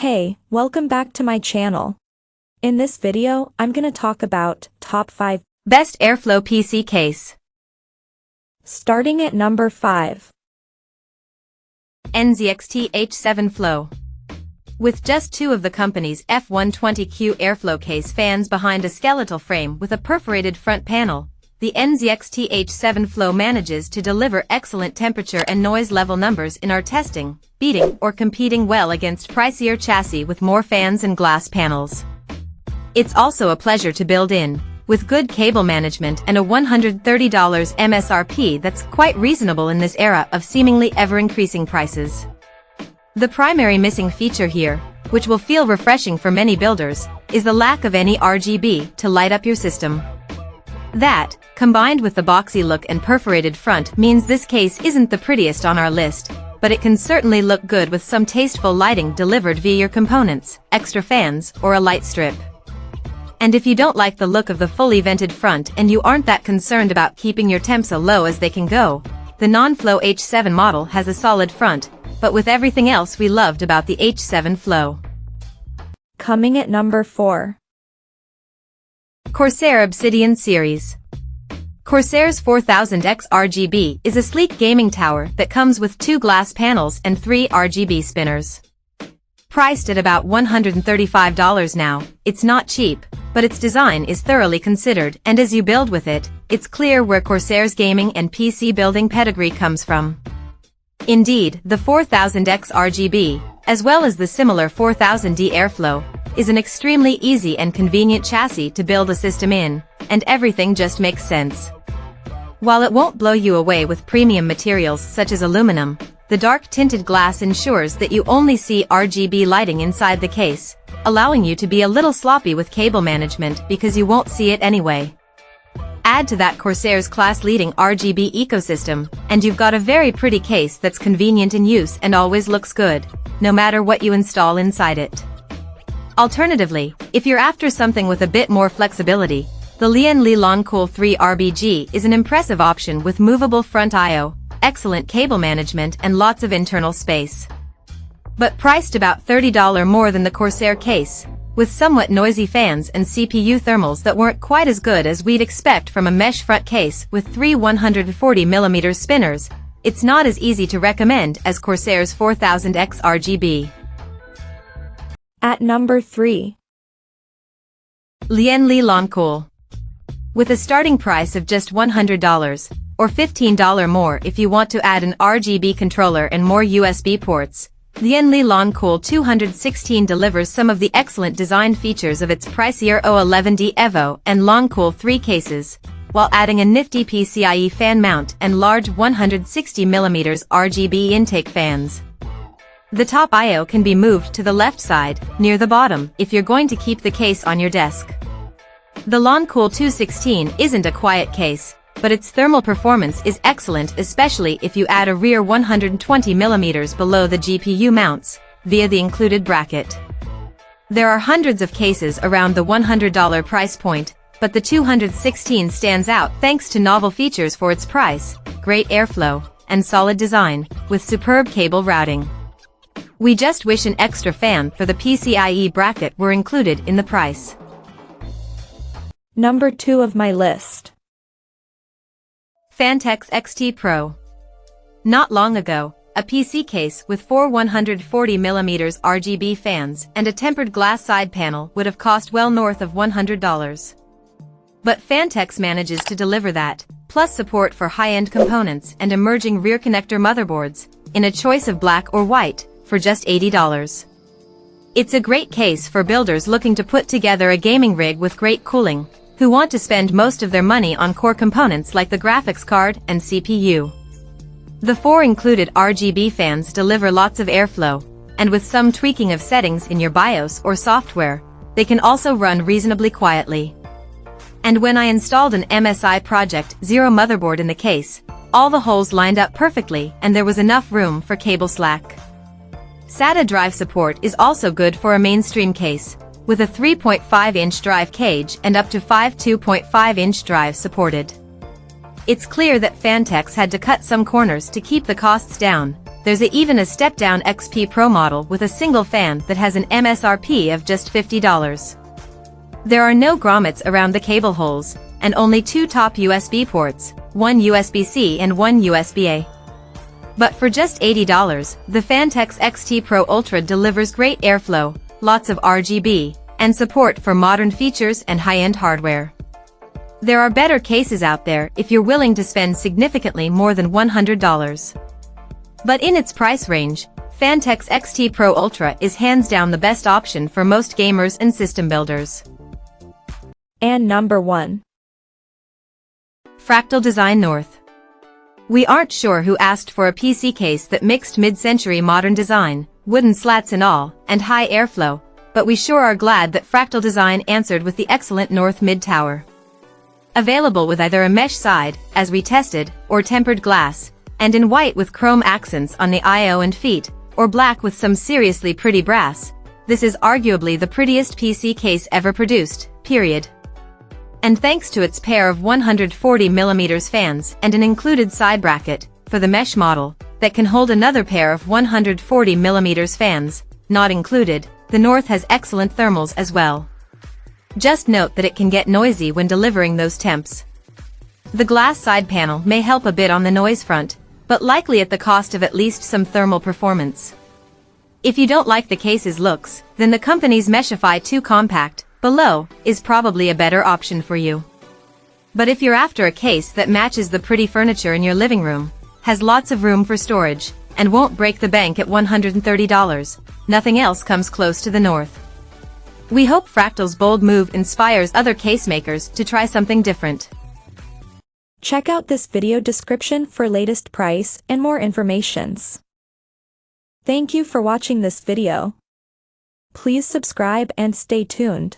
Hey, welcome back to my channel. In this video, I'm gonna talk about top 5 best airflow PC case. Starting at number 5. NZXT H7 Flow. With just two of the company's F120Q airflow case fans behind a skeletal frame with a perforated front panel, the NZXT H7 Flow manages to deliver excellent temperature and noise level numbers in our testing, beating or competing well against pricier chassis with more fans and glass panels. It's also a pleasure to build in, with good cable management and a $130 MSRP that's quite reasonable in this era of seemingly ever-increasing prices. The primary missing feature here, which will feel refreshing for many builders, is the lack of any RGB to light up your system. That, combined with the boxy look and perforated front, means this case isn't the prettiest on our list, but it can certainly look good with some tasteful lighting delivered via your components, extra fans, or a light strip. And if you don't like the look of the fully vented front and you aren't that concerned about keeping your temps as low as they can go, the non-flow H7 model has a solid front, but with everything else we loved about the H7 Flow. Coming at number 4. Corsair Obsidian Series. Corsair's 4000X RGB is a sleek gaming tower that comes with 2 glass panels and 3 RGB spinners. Priced at about $135 now, it's not cheap, but its design is thoroughly considered, and as you build with it, it's clear where Corsair's gaming and PC building pedigree comes from. Indeed, the 4000X RGB, as well as the similar 4000D Airflow, is an extremely easy and convenient chassis to build a system in, and everything just makes sense. While it won't blow you away with premium materials such as aluminum, the dark tinted glass ensures that you only see RGB lighting inside the case, allowing you to be a little sloppy with cable management because you won't see it anyway. Add to that Corsair's class-leading RGB ecosystem, and you've got a very pretty case that's convenient in use and always looks good, no matter what you install inside it. Alternatively, if you're after something with a bit more flexibility, the Lian Lancool 3 RBG is an impressive option with movable front I/O, excellent cable management and lots of internal space. But priced about $30 more than the Corsair case, with somewhat noisy fans and CPU thermals that weren't quite as good as we'd expect from a mesh front case with 3 140mm spinners, it's not as easy to recommend as Corsair's 4000X RGB. At number 3. Lian Lancool. With a starting price of just $100, or $15 more if you want to add an RGB controller and more USB ports, Lian Lancool 216 delivers some of the excellent design features of its pricier O11D Evo and Lancool 3 cases, while adding a nifty PCIe fan mount and large 160mm RGB intake fans. The top I/O can be moved to the left side, near the bottom, if you're going to keep the case on your desk. The Lancool 216 isn't a quiet case, but its thermal performance is excellent, especially if you add a rear 120mm below the GPU mounts, via the included bracket. There are hundreds of cases around the $100 price point, but the 216 stands out thanks to novel features for its price, great airflow, and solid design, with superb cable routing. We just wish an extra fan for the PCIe bracket were included in the price. Number 2 of my list. Phanteks XT Pro. Not long ago, a PC case with 4 140mm RGB fans and a tempered glass side panel would have cost well north of $100. But Phanteks manages to deliver that, plus support for high-end components and emerging rear connector motherboards, in a choice of black or white, for just $80. It's a great case for builders looking to put together a gaming rig with great cooling, who want to spend most of their money on core components like the graphics card and CPU. The 4 included RGB fans deliver lots of airflow, and with some tweaking of settings in your BIOS or software, they can also run reasonably quietly. And when I installed an MSI Project Zero motherboard in the case, all the holes lined up perfectly and there was enough room for cable slack. SATA drive support is also good for a mainstream case, with a 3.5-inch drive cage and up to 5 2.5-inch drives supported. It's clear that Phanteks had to cut some corners to keep the costs down, There's even a step-down XP Pro model with a single fan that has an MSRP of just $50. There are no grommets around the cable holes, and only 2 top USB ports, one USB-C and one USB-A. But for just $80, the Phanteks XT Pro Ultra delivers great airflow, lots of RGB, and support for modern features and high-end hardware. There are better cases out there if you're willing to spend significantly more than $100. But in its price range, Phanteks XT Pro Ultra is hands down the best option for most gamers and system builders. And number 1. Fractal Design North. We aren't sure who asked for a PC case that mixed mid-century modern design, wooden slats and all, and high airflow, but we sure are glad that Fractal Design answered with the excellent North Mid Tower. Available with either a mesh side, as we tested, or tempered glass, and in white with chrome accents on the I/O and feet, or black with some seriously pretty brass, this is arguably the prettiest PC case ever produced, period. And thanks to its pair of 140mm fans and an included side bracket, for the mesh model, that can hold another pair of 140mm fans, not included, the North has excellent thermals as well. Just note that it can get noisy when delivering those temps. The glass side panel may help a bit on the noise front, but likely at the cost of at least some thermal performance. If you don't like the case's looks, then the company's Meshify 2 Compact, below, is probably a better option for you. But if you're after a case that matches the pretty furniture in your living room, has lots of room for storage, and won't break the bank at $130, nothing else comes close to the North. We hope Fractal's bold move inspires other case makers to try something different. Check out this video description for latest price and more informations. Thank you for watching this video. Please subscribe and stay tuned.